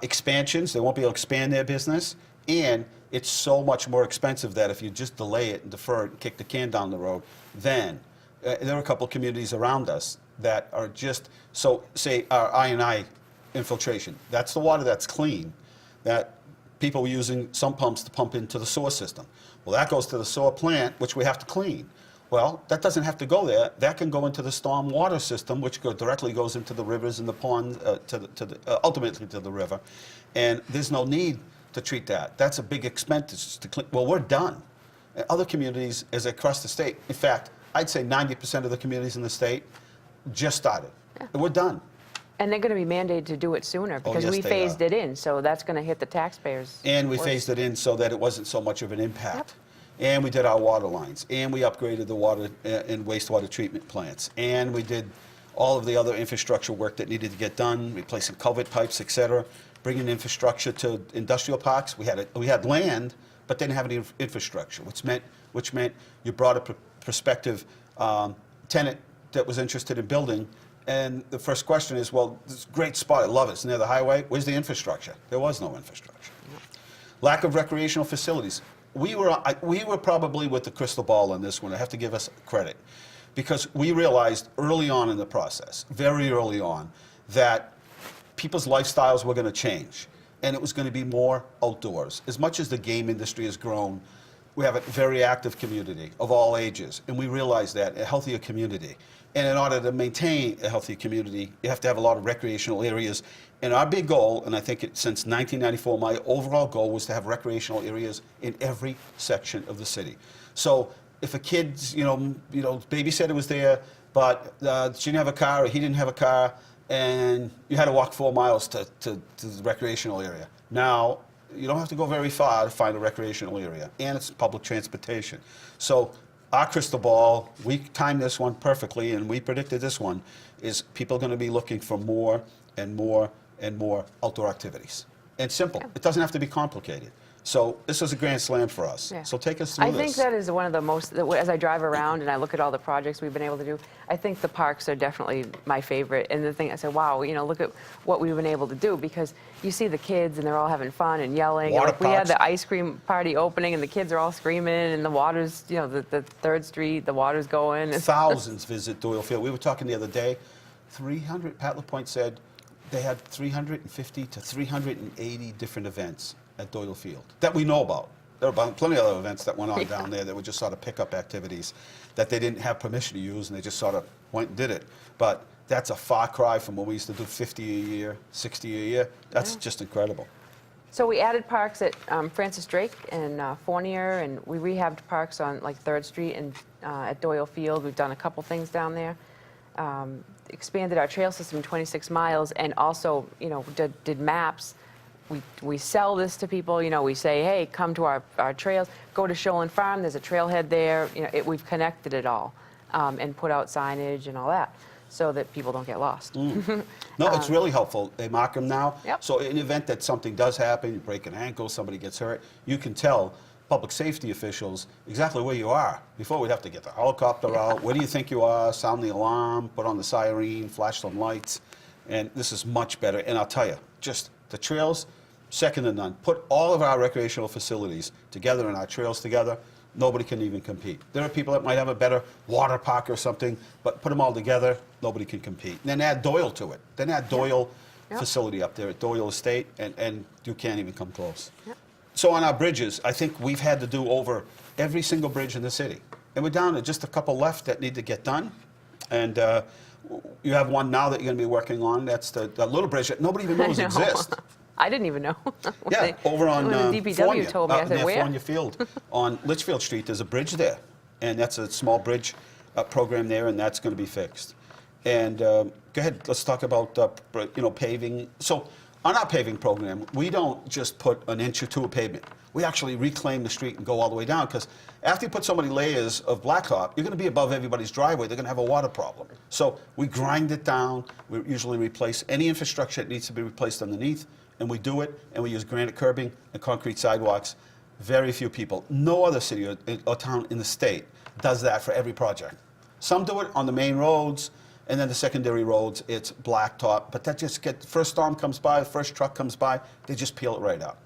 Expansions, they won't be able to expand their business. And it's so much more expensive that if you just delay it and defer it and kick the can down the road, then there are a couple of communities around us that are just, so say our I&I infiltration, that's the water that's clean, that people were using sump pumps to pump into the sewer system. Well, that goes to the sewer plant, which we have to clean. Well, that doesn't have to go there. That can go into the storm water system, which directly goes into the rivers and the ponds, ultimately to the river. And there's no need to treat that. That's a big expense to clean. Well, we're done. Other communities, as across the state, in fact, I'd say 90% of the communities in the state just started. Yeah. We're done. And they're going to be mandated to do it sooner because yes, we they phased are. it in. So that's going to hit the taxpayers. And we worse. phased it in so that it wasn't so much of an impact. And we did our water lines. And we upgraded the water and wastewater treatment plants. And we did all of the other infrastructure work that needed to get done, replacing culvert pipes, et cetera, bringing infrastructure to industrial parks. We had land, but didn't have any infrastructure, which meant you brought a prospective tenant that was interested in building. And the first question is, well, this is a great spot, I love it, it's near the highway. Where's the infrastructure? There was no infrastructure. Lack of recreational facilities. We were probably with the crystal ball on this one. I have to give us credit. Because we realized early on in the process, very early on, that people's lifestyles were going to change. And it was going to be more outdoors. As much as the game industry has grown, we have a very active community of all ages. And we realized that, a healthier community. And in order to maintain a healthy community, you have to have a lot of recreational areas. And our big goal, and I think since 1994, my overall goal was to have recreational areas in every section of the city. So if a kid's, babysitter was there, but she didn't have a car or he didn't have a car, and you had to walk 4 miles to the recreational area. Now, you don't have to go very far to find a recreational area, and it's public transportation. So our crystal ball, we timed this one perfectly, and we predicted this one, is people are going to be looking for more and more and more outdoor activities. And simple. It doesn't have to be complicated. So this was a grand slam for us. Yeah. So take us through I this. think that is one of the most, as I drive around and I look at all the projects we've been able to do, I think the parks are definitely my favorite. And the thing, I said, wow, look at what we've been able to do, because you see the kids and they're all having fun and yelling. Water And we had parks. the ice cream party opening and the kids are all screaming and the water's, the 3rd Street, the water's going. Thousands visit Doyle Field. We were talking the other day, 300, Pat LaPointe said they had 350 to 380 different events at Doyle Field that we know about. There were plenty of other events that went on down there that were just sort of pickup activities that they didn't have permission to use, and they just sort of went and did it. But that's a far cry from what we used to do 50 a year, 60 a year. That's just incredible. So we added parks at Francis Drake and Fournier, and we rehabbed parks on like 3rd Street and at Doyle Field. We've done a couple things down there. Expanded our trail system 26 miles, and also, did maps. We sell this to people. We say, hey, come to our trails. Go to Shoalin Farm. There's a trailhead there. We've connected it all, and put out signage and all that, so that people don't get lost. No, it's really helpful. They mark them now. Yep. So in the event that something does happen, you break an ankle, somebody gets hurt, you can tell public safety officials exactly where you are. Before, we'd have to get the helicopter out. Where do you think you are? Sound the alarm, put on the siren, flash some lights. And this is much better. And I'll tell you, just the trails, second to none. Put all of our recreational facilities together and our trails together, nobody can even compete. There are people that might have a better water park or something, but put them all together, nobody can compete. And then add Doyle to it. Then add Doyle facility up there at Doyle Estate, and you can't even come close. Yep. So on our bridges, I think we've had to do over every single bridge in the city. And we're down to just a couple left that need to get done. And you have one now that you're going to be working on. That's the little bridge that nobody even knows I know. exists. I didn't even know. Yeah, over on when the DPW Fournier, told me, I said, near where? Fournier Field. On Litchfield Street, there's a bridge there. And that's a small bridge program there, and that's going to be fixed. And go ahead, let's talk about paving. So on our paving program, we don't just put an inch or two of pavement. We actually reclaim the street and go all the way down, because after you put so many layers of blacktop, you're going to be above everybody's driveway. They're going to have a water problem. So we grind it down. We usually replace any infrastructure that needs to be replaced underneath, and we do it, and we use granite curbing and concrete sidewalks. Very few people. No other city or town in the state does that for every project. Some do it on the main roads, and then the secondary roads, it's blacktop. But that just first storm comes by, the first truck comes by, they just peel it right out.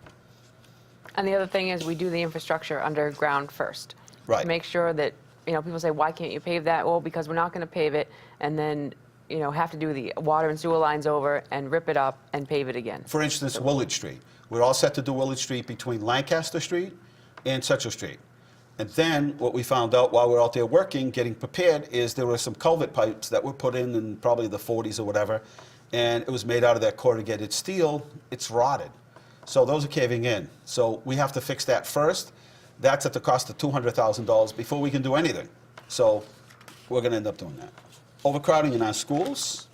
And the other thing is, we do the infrastructure underground first. Right. To make sure that, people say, why can't you pave that? Well, because we're not going to pave it and then, have to do the water and sewer lines over and rip it up and pave it again. For instance, Willard Street. We're all set to do Willard Street between Lancaster Street and Central Street. And then what we found out while we were out there working, getting prepared, is there were some culvert pipes that were put in probably the 40s or whatever, and it was made out of that corrugated steel. It's rotted. So those are caving in. So we have to fix that first. That's at the cost of $200,000 before we can do anything. So we're going to end up doing that. Overcrowding in our schools.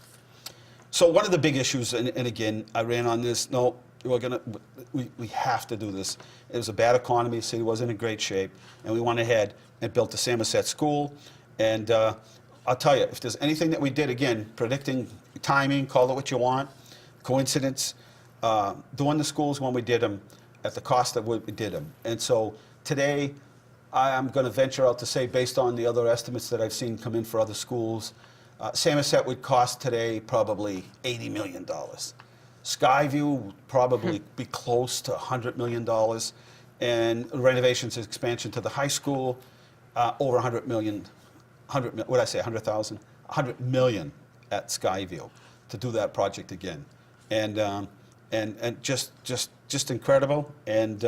So one of the big issues, and again, I ran on this, we have to do this. It was a bad economy, the city wasn't in great shape, and we went ahead and built the Samoset School. And I'll tell you, if there's anything that we did, again, predicting timing, call it what you want, coincidence, doing the schools when we did them at the cost that we did them. And so today, I'm going to venture out to say, based on the other estimates that I've seen come in for other schools, Samoset would cost today probably $80 million. Skyview would probably be close to $100 million. And renovations and expansion to the high school, over $100 million. What did I say, 100,000? $100 million at Skyview to do that project again. And just incredible. And,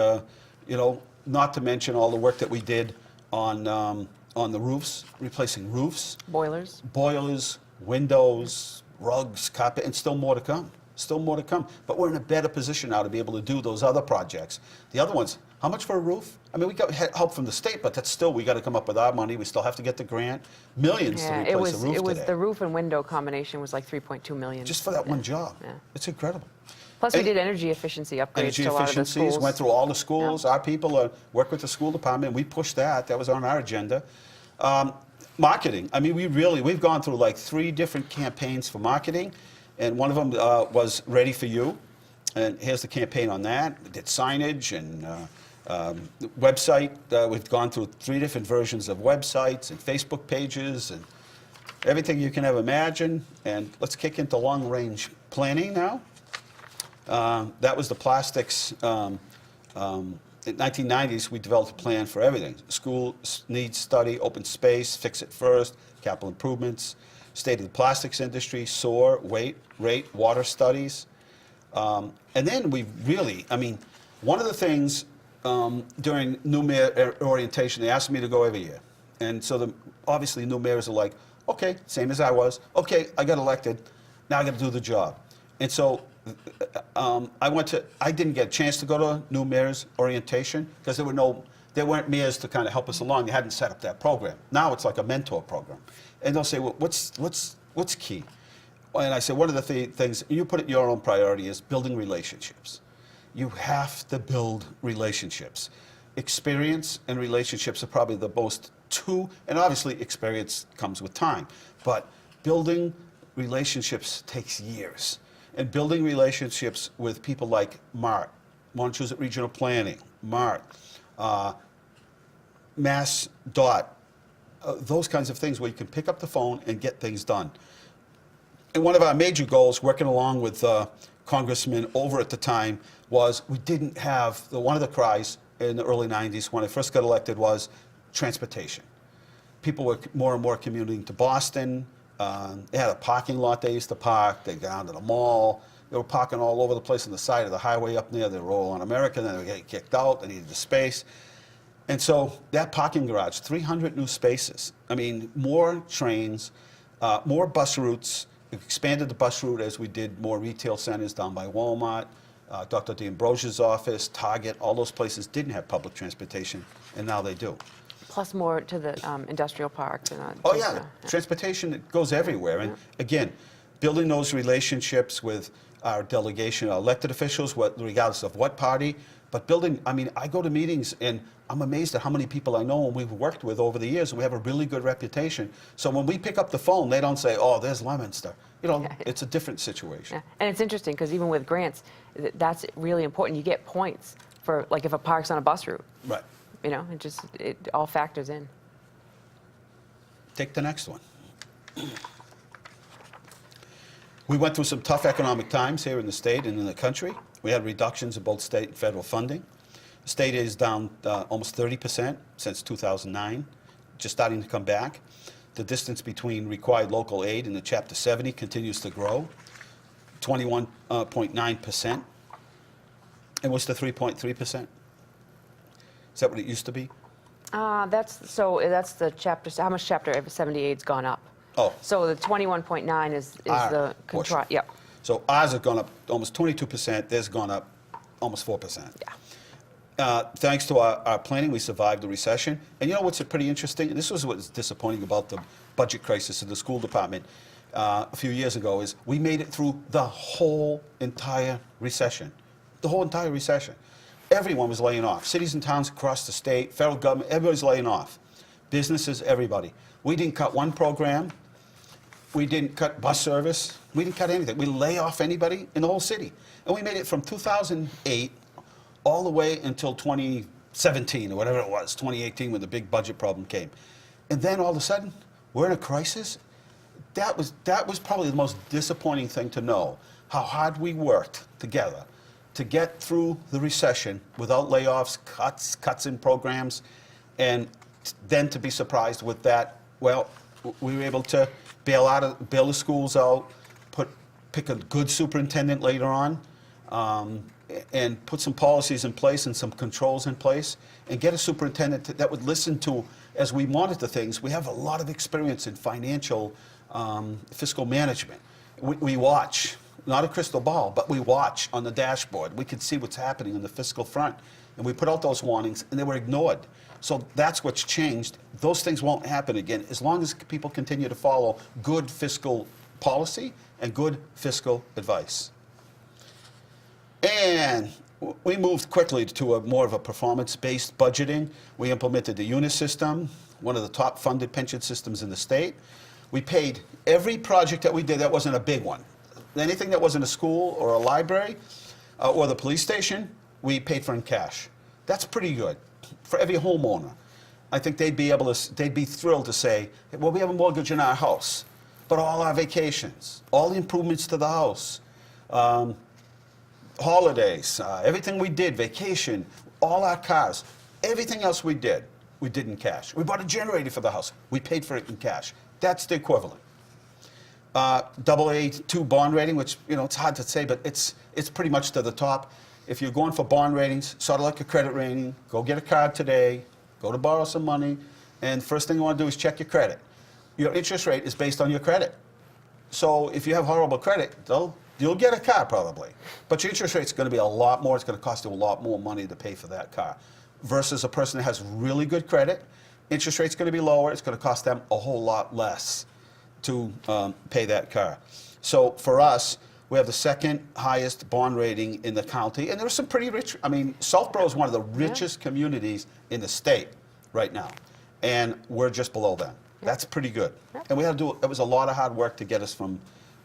not to mention all the work that we did on the roofs, replacing roofs. Boilers, windows, rugs, carpet, and still more to come. Still more to come. But we're in a better position now to be able to do those other projects. The other ones, how much for a roof? I mean, we got help from the state, but that's still, we got to come up with our money. We still have to get the grant. Millions to replace a roof today. The roof and window combination was like $3.2 million. Just for that one job. Yeah. It's incredible. Plus, we did energy efficiency upgrades to a lot of the schools. Went through all the schools. Our people work with the school department. We pushed that. That was on our agenda. Marketing. I mean, we've gone through like 3 different campaigns for marketing, and one of them was Ready for You. And here's the campaign on that. We did signage and Website, we've gone through 3 different versions of websites and Facebook pages and everything you can ever imagine. And let's kick into long-range planning now. That was the plastics. In the 1990s, we developed a plan for everything. School needs study, open space, fix it first, capital improvements, state of the plastics industry, SOAR, weight, rate, water studies. And then we really, I mean, one of the things during new mayor orientation, they asked me to go every year. And so obviously new mayors are like, okay, same as I was. Okay, I got elected. Now I got to do the job. And so I didn't get a chance to go to new mayor's orientation because there weren't mayors to kind of help us along. They hadn't set up that program. Now it's like a mentor program. And they'll say, well, what's key? And I said, one of the things, you put it your own priority, is building relationships. You have to build relationships. Experience and relationships are probably the most two, and obviously experience comes with time, but building relationships takes years. And building relationships with people like Mart, Massachusetts Regional Planning, Mart, Mass Dot, those kinds of things where you can pick up the phone and get things done. And one of our major goals, working along with Congressman over at the time, was we didn't have, one of the cries in the early 90s when I first got elected was transportation. People were more and more commuting to Boston. They had a parking lot they used to park. They got down to the mall. They were parking all over the place on the side of the highway up near the Roll on America. Then they were getting kicked out. They needed the space. And so that parking garage, 300 new spaces. I mean, more trains, more bus routes. We've expanded the bus route as we did more retail centers down by Walmart, Dr. D'Ambrosia's office, Target. All those places didn't have public transportation, and now they do. Plus more to the industrial parks. And, Oh, yeah. Transportation, it goes everywhere. And again, building those relationships with our delegation, our elected officials, regardless of what party, but building, I mean, I go to meetings and I'm amazed at how many people I know and we've worked with over the years, and we have a really good reputation. So when we pick up the phone, they don't say, oh, there's Leominster. You know, it's a different situation. Yeah. And it's interesting because even with grants, that's really important. You get points for, like, if a park's on a bus route. Right. You know, it all factors in. Take the next one. We went through some tough economic times here in the state and in the country. We had reductions in both state and federal funding. The state is down almost 30% since 2009, just starting to come back. The distance between required local aid and the Chapter 70 continues to grow, 21.9%. And what's the 3.3%? Is that what it used to be? That's the chapter. How much Chapter 78's gone up? Oh. So the 21.9 is Our the portion. Yep. So ours have gone up almost 22%. Theirs gone up almost 4%. Yeah. Thanks to our planning, we survived the recession. And you know what's pretty interesting? And this was what's disappointing about the budget crisis in the school department a few years ago, is we made it through the whole entire recession. The whole entire recession. Everyone was laying off. Cities and towns across the state, federal government, everybody's laying off. Businesses, everybody. We didn't cut one program. We didn't cut bus service. We didn't cut anything. We lay off anybody in the whole city. And we made it from 2008 all the way until 2017 or whatever it was, 2018, when the big budget problem came. And then all of a sudden, we're in a crisis. That was probably the most disappointing thing to know, how hard we worked together to get through the recession without layoffs, cuts in programs, and then to be surprised with that. Well, we were able to bail the schools out, pick a good superintendent later on, and put some policies in place and some controls in place, and get a superintendent that would listen to, as we monitor things. We have a lot of experience in financial, fiscal management. We watch. Not a crystal ball, but we watch on the dashboard. We can see what's happening on the fiscal front. And we put out those warnings, and they were ignored. So that's what's changed. Those things won't happen again as long as people continue to follow good fiscal policy and good fiscal advice. And we moved quickly to more of a performance-based budgeting. We implemented the UNIS system, one of the top funded pension systems in the state. We paid every project that we did that wasn't a big one. Anything that wasn't a school or a library or the police station, we paid for in cash. That's pretty good for every homeowner. I think they'd be thrilled to say, well, we have a mortgage in our house, but all our vacations, all the improvements to the house, holidays, everything we did, vacation, all our cars, everything else we did in cash. We bought a generator for the house. We paid for it in cash. That's the equivalent. AA2 bond rating, which, it's hard to say, but it's pretty much to the top. If you're going for bond ratings, sort of like a credit rating, go get a card today, go to borrow some money, and first thing you want to do is check your credit. Your interest rate is based on your credit. So if you have horrible credit, you'll get a car probably. But your interest rate's going to be a lot more. It's going to cost you a lot more money to pay for that car. Versus a person that has really good credit, interest rate's going to be lower. It's going to cost them a whole lot less to pay that car. So for us, we have the second highest bond rating in the county. And there's some pretty rich, Southborough is one of the richest communities in the state right now. And we're just below them. That's pretty good. And we had to do, it was a lot of hard work to get us from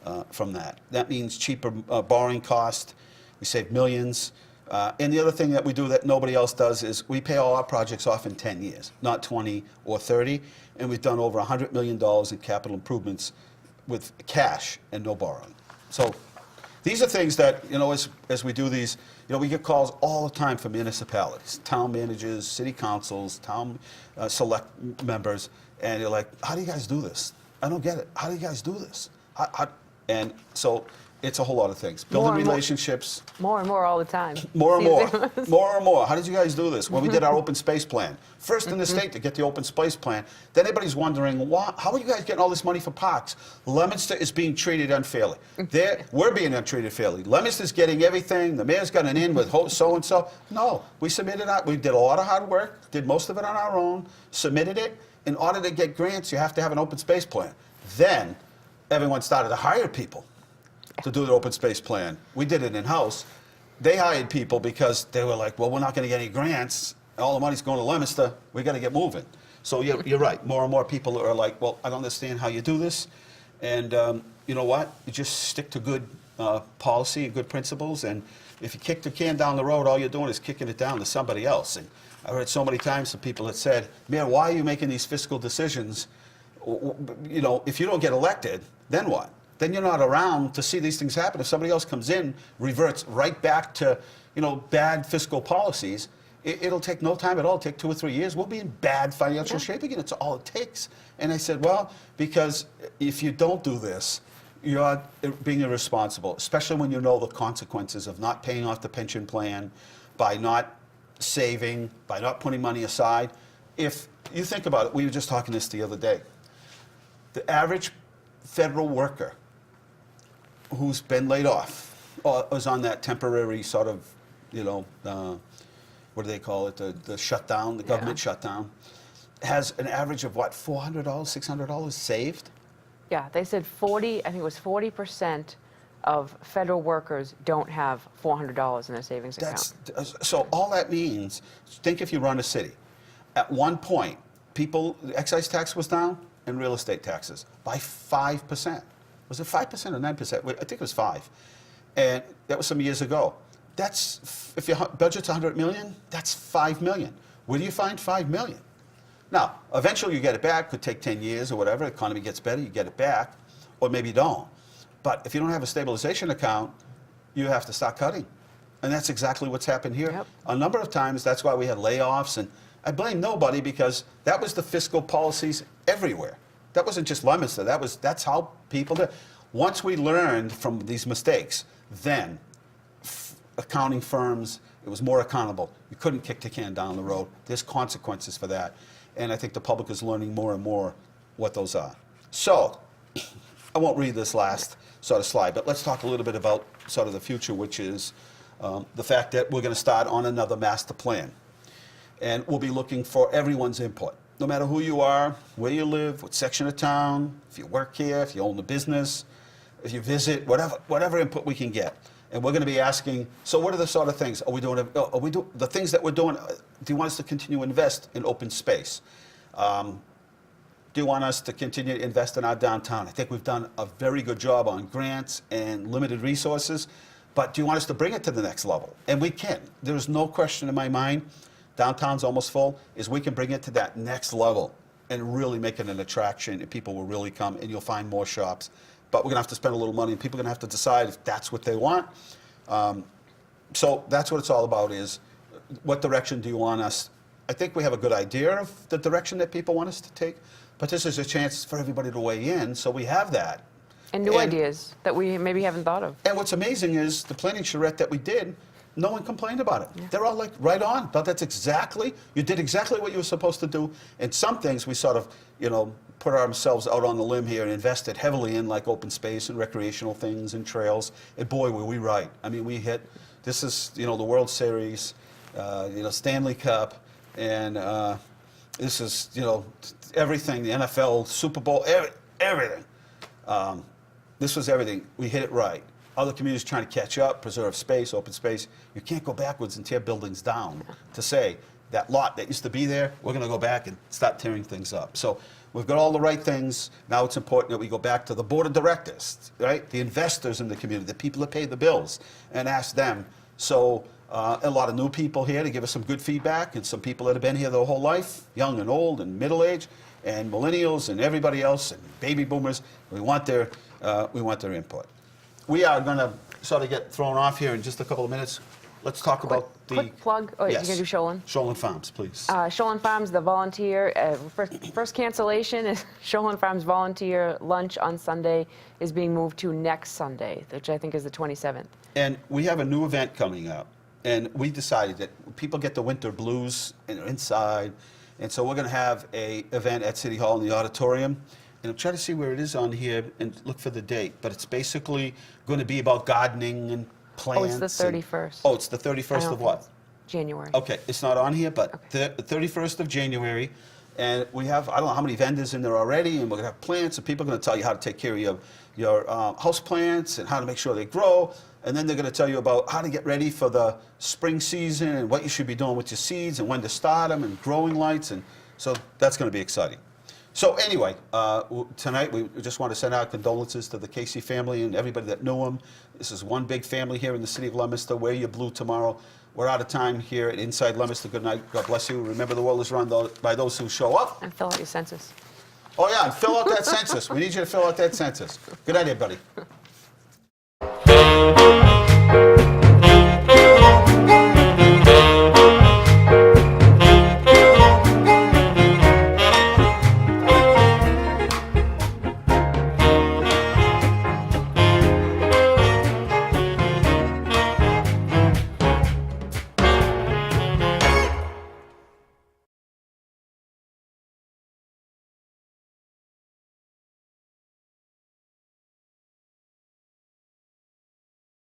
that. That means cheaper borrowing cost. We save millions. And the other thing that we do that nobody else does is we pay all our projects off in 10 years, not 20 or 30. And we've done over $100 million in capital improvements with cash and no borrowing. So these are things that, as we do these, we get calls all the time from municipalities, town managers, city councils, town select members, and you're like, how do you guys do this? I don't get it. How do you guys do this? And so it's a whole lot of things. Building relationships. More and more all the time. More and more. More and more. How did you guys do this? When we did our open space plan. First in the state to get the open space plan. Then everybody's wondering, how are you guys getting all this money for parks? Leominster is being treated unfairly. We're being treated fairly. Leominster's getting everything. The mayor's got an in with so-and-so. No, we submitted it. We did a lot of hard work, did most of it on our own, submitted it. In order to get grants, you have to have an open space plan. Then everyone started to hire people to do the open space plan. We did it in-house. They hired people because they were like, well, we're not going to get any grants. All the money's going to Leominster. We got to get moving. So you're right. More and more people are like, well, I don't understand how you do this. And you know what? You just stick to good policy and good principles. And if you kick the can down the road, all you're doing is kicking it down to somebody else. And I heard so many times from people that said, Mayor, why are you making these fiscal decisions? If you don't get elected, then what? Then you're not around to see these things happen. If somebody else comes in, reverts right back to, bad fiscal policies, it'll take no time at all. It'll take 2 or 3 years. We'll be in bad financial shape again. It's all it takes. And I said, well, because if you don't do this, you're being irresponsible, especially when you know the consequences of not paying off the pension plan, by not saving, by not putting money aside. If you think about it, we were just talking this the other day. The average federal worker who's been laid off or is on that temporary sort of, what do they call it, the shutdown, the government shutdown, has an average of what, $400, $600 saved? Yeah, they said 40% of federal workers don't have $400 in their savings account. So all that means, think if you run a city. At one point, the excise tax was down and real estate taxes by 5%. Was it 5% or 9%? I think it was 5%. And that was some years ago. If your budget's $100 million, that's $5 million. Where do you find $5 million? Now, eventually you get it back. Could take 10 years or whatever. The economy gets better, you get it back. Or maybe you don't. But if you don't have a stabilization account, you have to start cutting. And that's exactly what's happened here. Yep. A number of times, that's why we had layoffs. And I blame nobody because that was the fiscal policies everywhere. That wasn't just Leominster. That's how people did. Once we learned from these mistakes, then accounting firms, it was more accountable. You couldn't kick the can down the road. There's consequences for that. And I think the public is learning more and more what those are. So, I won't read this last sort of slide, but let's talk a little bit about sort of the future, which is the fact that we're going to start on another master plan. And we'll be looking for everyone's input, no matter who you are, where you live, what section of town, if you work here, if you own a business, if you visit, whatever input we can get. And we're going to be asking, so what are the sort of things? Are we doing the things that we're doing? Do you want us to continue to invest in open space? Do you want us to continue to invest in our downtown? I think we've done a very good job on grants and limited resources, but do you want us to bring it to the next level? And we can. There's no question in my mind. downtown's almost full, is we can bring it to that next level and really make it an attraction, and people will really come, and you'll find more shops. But we're gonna have to spend a little money, and people are gonna have to decide if that's what they want. So that's what it's all about, is what direction do you want us? I think we have a good idea of the direction that people want us to take, but this is a chance for everybody to weigh in, so we have that. And new ideas that we maybe haven't thought of. And what's amazing is the planning charrette that we did, no one complained about it. They're all like, right on, but that's exactly, you did exactly what you were supposed to do. And some things we sort of, put ourselves out on the limb here and invested heavily in, like open space and recreational things and trails. And boy, were we right. I mean, we hit, this is, the World Series, Stanley Cup, and this is, everything, the NFL, Super Bowl, everything. This was everything. We hit it right. Other communities trying to catch up, preserve space, open space. You can't go backwards and tear buildings down to say that lot that used to be there, we're going to go back and start tearing things up. So we've got all the right things. Now it's important that we go back to the board of directors, right? The investors in the community, the people that pay the bills, and ask them. So a lot of new people here to give us some good feedback, and some people that have been here their whole life, young and old and middle age, and millennials and everybody else, and baby boomers. We want their input. We are going to sort of get thrown off here in just a couple of minutes. Let's talk about the... Quick plug. Oh, yes. you're going to do Sholin? Sholin Farms, please. Sholin Farms, the volunteer, first cancellation is Sholin Farms volunteer lunch on Sunday is being moved to next Sunday, which I think is the 27th. And we have a new event coming up. And we decided that people get the winter blues and they're inside. And so we're going to have a event at City Hall in the auditorium. And I'm trying to see where it is on here and look for the date. But it's basically going to be about gardening and plants. Oh, it's the 31st. Oh, it's the 31st of what? January. Okay, it's not on here, but the 31st of January. And we have, I don't know how many vendors in there already, and we're going to have plants, and people are going to tell you how to take care of your house plants and how to make sure they grow. And then they're going to tell you about how to get ready for the spring season and what you should be doing with your seeds and when to start them and growing lights. And so that's going to be exciting. So anyway, tonight we just want to send our condolences to the Casey family and everybody that knew them. This is one big family here in the city of Leominster. Wear your blue tomorrow. We're out of time here at Inside Leominster. Good night. God bless you. Remember, the world is run by those who show up. And fill out your census. Oh, yeah, and fill out that census. We need you to fill out that census. Good night, everybody.